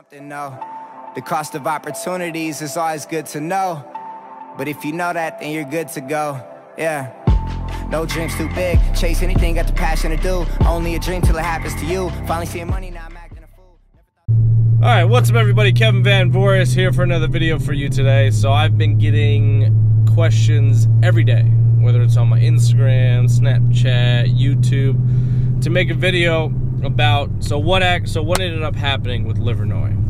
something, no. The cost of opportunities is always good to know. But if you know that, then you're good to go. Yeah. No dreams too big. Chase anything, got the passion to do. Only a dream till it happens to you. Finally seeing money, now I'm acting a fool. Alright, what's up everybody? Kevin Van Voris here for another video for you today. So I've been getting questions every day, whether it's on my Instagram, Snapchat, YouTube, to make a video about so what ended up happening with Livernois.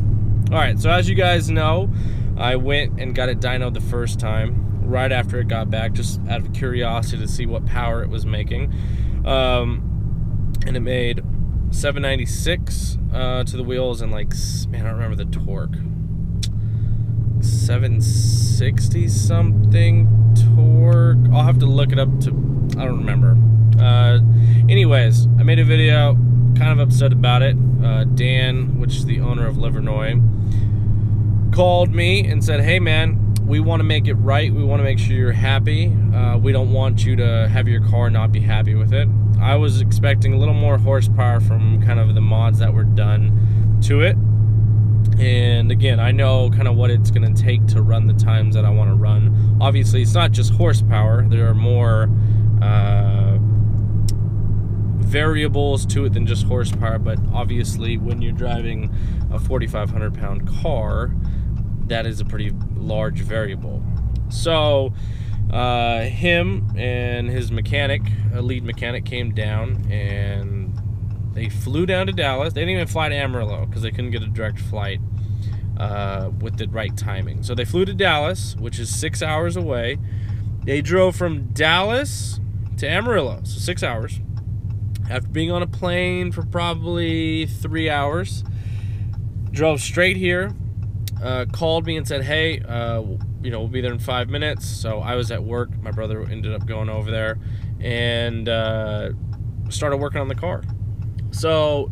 Alright, so as you guys know, I went and got it dynoed the first time right after it got back, just out of curiosity to see what power it was making. And it made 796 to the wheels and like, man, I don't remember the torque. 760 something torque. I'll have to look it up to, I don't remember. Anyways, I made a video, kind of upset about it. Dan, which is the owner of Livernois, called me and said, hey man, we want to make it right. We want to make sure you're happy. We don't want you to have your car not be happy with it. I was expecting a little more horsepower from kind of the mods that were done to it. And again, I know kind of what it's going to take to run the times that I want to run. Obviously, it's not just horsepower. There are more variables to it than just horsepower. But obviously, when you're driving a 4,500 pound car, that is a pretty large variable. So him and his mechanic, a lead mechanic, came down and they flew down to Dallas. They didn't even fly to Amarillo because they couldn't get a direct flight with the right timing. So they flew to Dallas, which is 6 hours away. They drove from Dallas to Amarillo, so 6 hours. After being on a plane for probably 3 hours, drove straight here. Called me and said, hey, you know, we'll be there in 5 minutes. So I was at work. My brother ended up going over there and started working on the car. So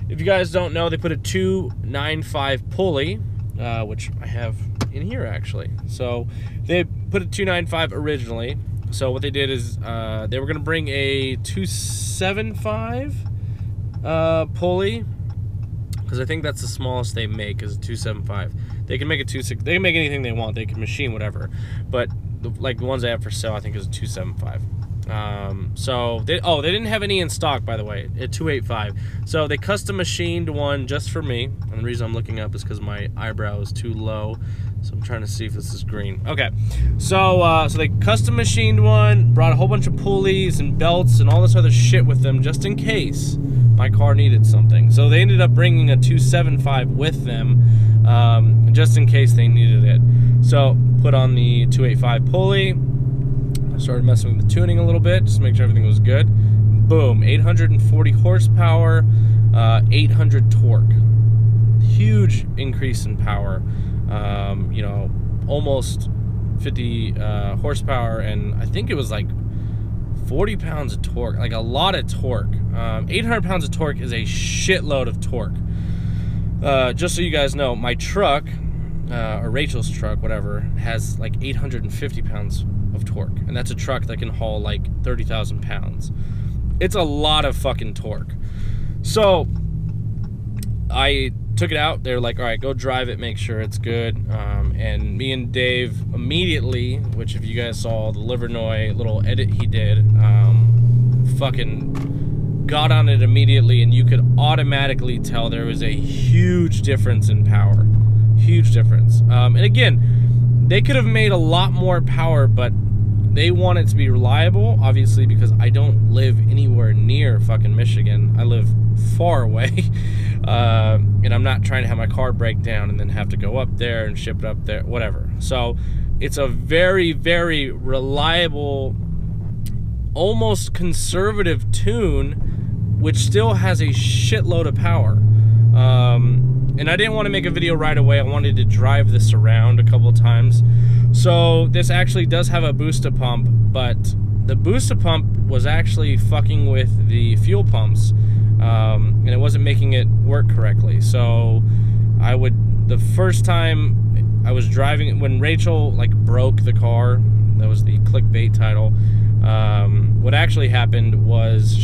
if you guys don't know, they put a 295 pulley, which I have in here actually. So they put a 295 originally. So what they did is they were going to bring a 275 pulley, because I think that's the smallest they make is a 275. They can make a 26. They can make anything they want. They can machine whatever. But like the ones I have for sale, I think is a 275. So they didn't have any in stock, by the way, at 285. So they custom machined one just for me. And the reason I'm looking up is because my eyebrow is too low. So I'm trying to see if this is green. Okay, so so they custom machined one, brought a whole bunch of pulleys and belts and all this other shit with them just in case my car needed something. So they ended up bringing a 275 with them, just in case they needed it. So put on the 285 pulley. I started messing with the tuning a little bit just to make sure everything was good. Boom, 840 horsepower, 800 torque. Huge increase in power. You know, almost 50 horsepower, and I think it was like 40 pounds of torque, like a lot of torque. 800 pounds of torque is a shitload of torque. Just so you guys know, my truck, or Rachel's truck, whatever, has like 850 pounds of torque, and that's a truck that can haul like 30,000 pounds. It's a lot of fucking torque. So I took it out. They're like, all right, go drive it, make sure it's good. And me and Dave immediately, which if you guys saw the Livernois little edit he did, fucking got on it immediately, and you could automatically tell there was a huge difference in power. Huge difference. And again, they could have made a lot more power, but they want it to be reliable, obviously, because I don't live anywhere near fucking Michigan. I live far away. And I'm not trying to have my car break down and then have to go up there and ship it up there, whatever. So it's a very, very reliable, almost conservative tune, which still has a shitload of power. And I didn't want to make a video right away. I wanted to drive this around a couple of times. So this actually does have a booster pump, but the booster pump was actually fucking with the fuel pumps. And it wasn't making it work correctly. So the first time I was driving, when Rachel like broke the car, that was the clickbait title, what actually happened was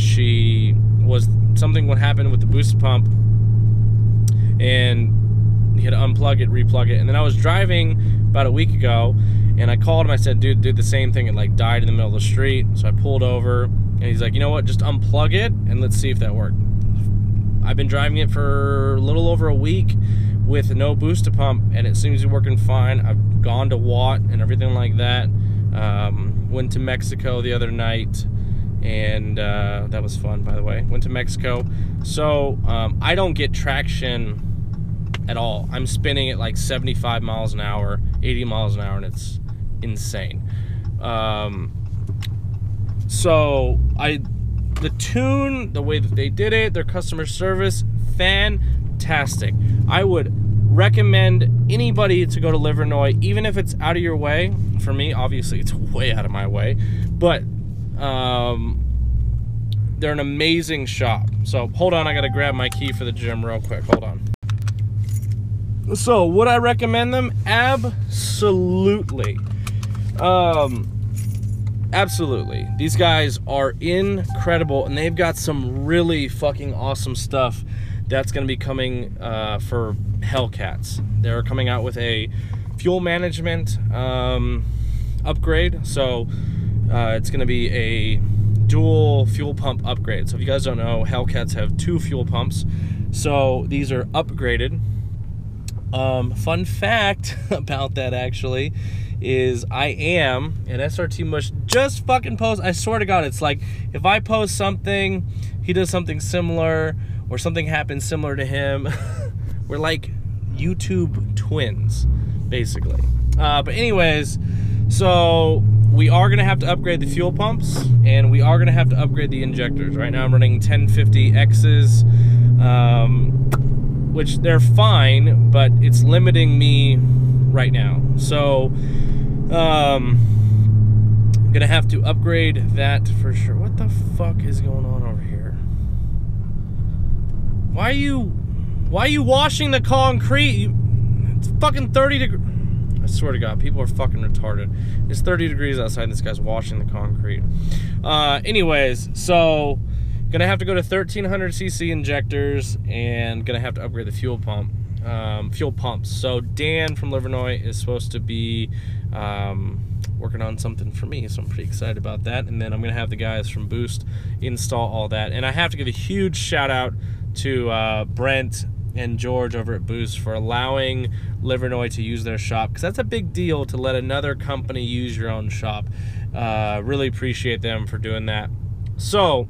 something would happen with the booster pump, and he had to unplug it, replug it. And then I was driving about a week ago, and I called him. I said, dude, did the same thing. It like died in the middle of the street. So I pulled over, and he's like, you know what, just unplug it and let's see if that worked. I've been driving it for a little over a week with no booster pump, and it seems to be working fine. I've gone to Watt and everything like that. Went to Mexico the other night, and that was fun, by the way. Went to Mexico. So I don't get traction at all. I'm spinning at like 75 miles an hour, 80 miles an hour, and it's insane. So the tune, the way that they did it, their customer service, fantastic. I would recommend anybody to go to Livernois, even if it's out of your way. For me, obviously, it's way out of my way, but they're an amazing shop. So hold on, I gotta grab my key for the gym real quick. Hold on. So would I recommend them? Absolutely. Absolutely. These guys are incredible, and they've got some really fucking awesome stuff that's going to be coming for Hellcats. They're coming out with a fuel management upgrade. So it's going to be a dual fuel pump upgrade. So if you guys don't know, Hellcats have 2 fuel pumps. So these are upgraded. Fun fact about that, actually, is I am, and SRT Mush just fucking post, I swear to God, it's like, if I post something, he does something similar, or something happens similar to him. We're like YouTube twins, basically. But anyways, so we are gonna have to upgrade the fuel pumps, and we are gonna have to upgrade the injectors. Right now I'm running 1050X's, which they're fine, but it's limiting me right now. So I'm gonna have to upgrade that for sure. What the fuck is going on over here? Why are you washing the concrete? It's fucking 30 degrees. I swear to God, people are fucking retarded. It's 30 degrees outside and this guy's washing the concrete. Anyways, so gonna have to go to 1300cc injectors, and gonna have to upgrade the fuel pumps. So Dan from Livernois is supposed to be working on something for me, so I'm pretty excited about that. And then I'm gonna have the guys from Boost install all that. And I have to give a huge shout out to Brent and George over at Boost for allowing Livernois to use their shop, because that's a big deal to let another company use your own shop. Really appreciate them for doing that. So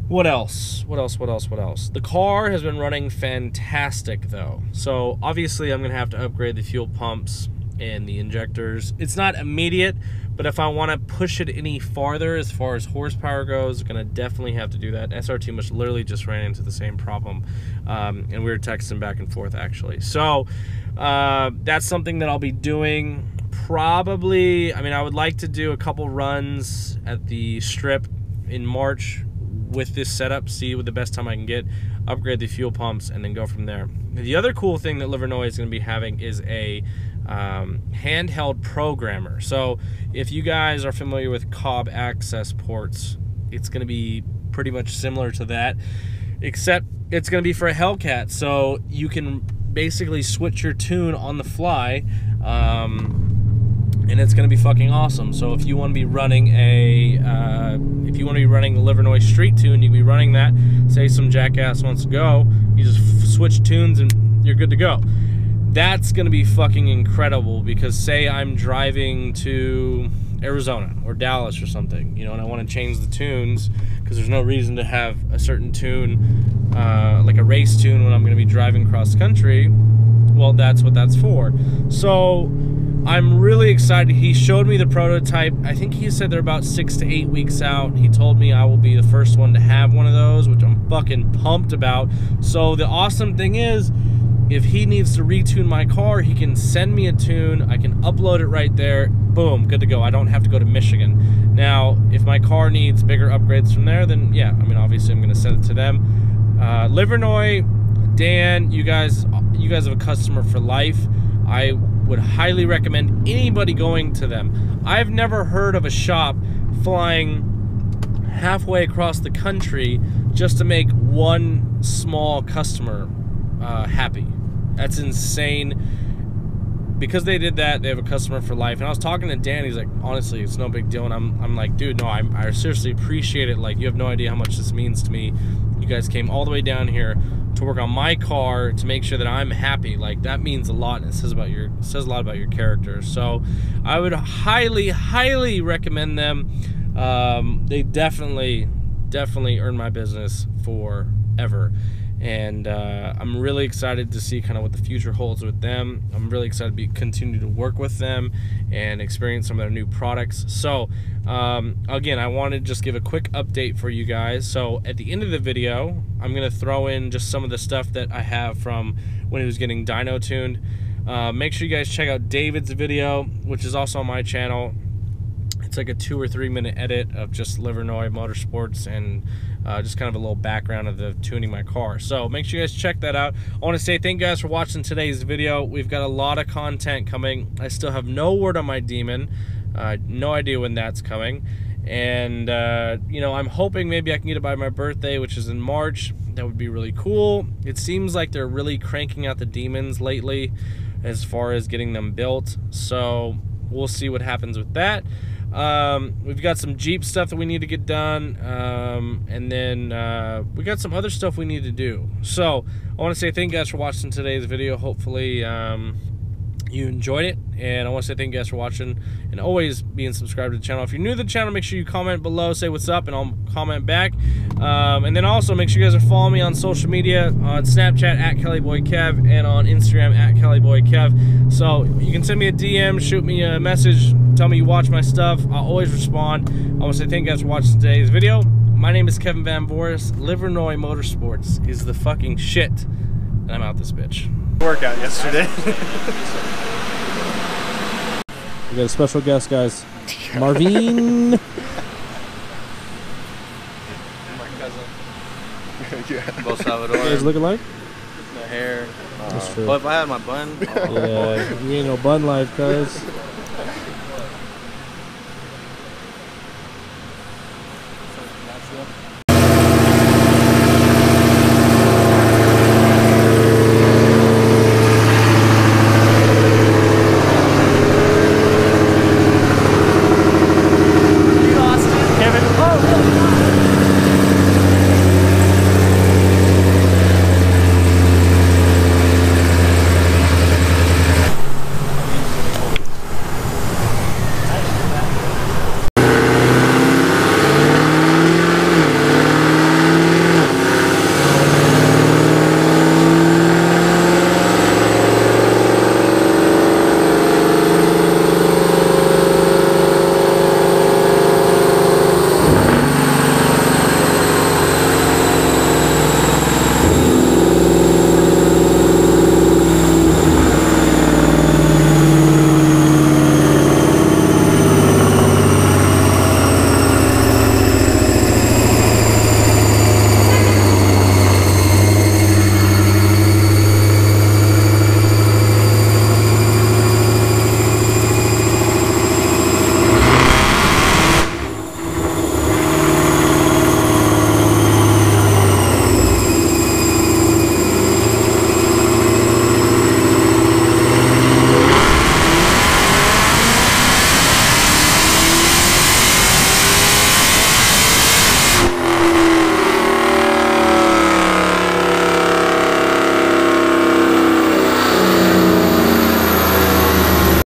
what else? The car has been running fantastic, though. So obviously I'm gonna have to upgrade the fuel pumps and the injectors. It's not immediate, but if I want to push it any farther as far as horsepower goes, I'm gonna definitely have to do that. SRT Mush literally just ran into the same problem, and we were texting back and forth, actually. So that's something that I'll be doing probably. I mean, I would like to do a couple runs at the strip in March with this setup, see what the best time I can get, upgrade the fuel pumps, and then go from there. The other cool thing that Livernois is going to be having is a handheld programmer. So if you guys are familiar with Cobb access ports, it's going to be pretty much similar to that, except it's going to be for a Hellcat. So you can basically switch your tune on the fly, and it's going to be fucking awesome. So if you want to be running a Livernois street tune, you can be running that. Say some jackass wants to go, you just switch tunes and you're good to go. That's going to be fucking incredible, because say I'm driving to Arizona or Dallas or something, you know, and I want to change the tunes, because there's no reason to have a certain tune, like a race tune, when I'm going to be driving cross country. Well, that's what that's for. So I'm really excited. He showed me the prototype. I think he said they're about 6 to 8 weeks out. He told me I will be the first one to have one of those, which I'm fucking pumped about. So the awesome thing is, if he needs to retune my car, he can send me a tune. I can upload it right there. Boom, good to go. I don't have to go to Michigan. Now, if my car needs bigger upgrades from there, then yeah, I mean, obviously I'm going to send it to them. Livernois, Dan, you guys have a customer for life. I would highly recommend anybody going to them. I've never heard of a shop flying halfway across the country just to make one small customer happy. That's insane. Because they did that, they have a customer for life. And I was talking to Dan, he's like, honestly, it's no big deal. And I'm like, dude, no, I seriously appreciate it. Like, you have no idea how much this means to me. You guys came all the way down here to work on my car to make sure that I'm happy. Like, that means a lot, and it says a lot about your character. So I would highly recommend them. They definitely earn my business forever. And I'm really excited to see kind of what the future holds with them. I'm really excited to continue to work with them and experience some of their new products. So again, I want to just give a quick update for you guys. So at the end of the video, I'm going to throw in just some of the stuff that I have from when he was getting dyno tuned. Make sure you guys check out David's video, which is also on my channel. It's like a 2 or 3 minute edit of just Livernois Motorsports and just kind of a little background of the tuning my car. So make sure you guys check that out. I want to say thank you guys for watching today's video. We've got a lot of content coming. I still have no word on my Demon. No idea when that's coming. And you know, I'm hoping maybe I can get it by my birthday, which is in March. That would be really cool. It seems like they're really cranking out the Demons lately as far as getting them built. So we'll see what happens with that. We've got some Jeep stuff that we need to get done, and then we got some other stuff we need to do. So I want to say thank you guys for watching today's video. Hopefully you enjoyed it, and I want to say thank you guys for watching, and always being subscribed to the channel. If you're new to the channel, make sure you comment below, say what's up, and I'll comment back. And then also make sure you guys are following me on social media, on Snapchat at KellyBoyKev, and on Instagram at KellyBoyKev. So you can send me a DM, shoot me a message, tell me you watch my stuff. I'll always respond. I want to say thank you guys for watching today's video. My name is Kevin Van Voris. Livernois Motorsports is the fucking shit, and I'm out this bitch. Workout yesterday. We got a special guest, guys. Marvin. My cousin. Yeah. Bo Salvador. You guys looking like? The hair. That's true. Well, if I had my bun. Yeah, you ain't no bun life, cuz.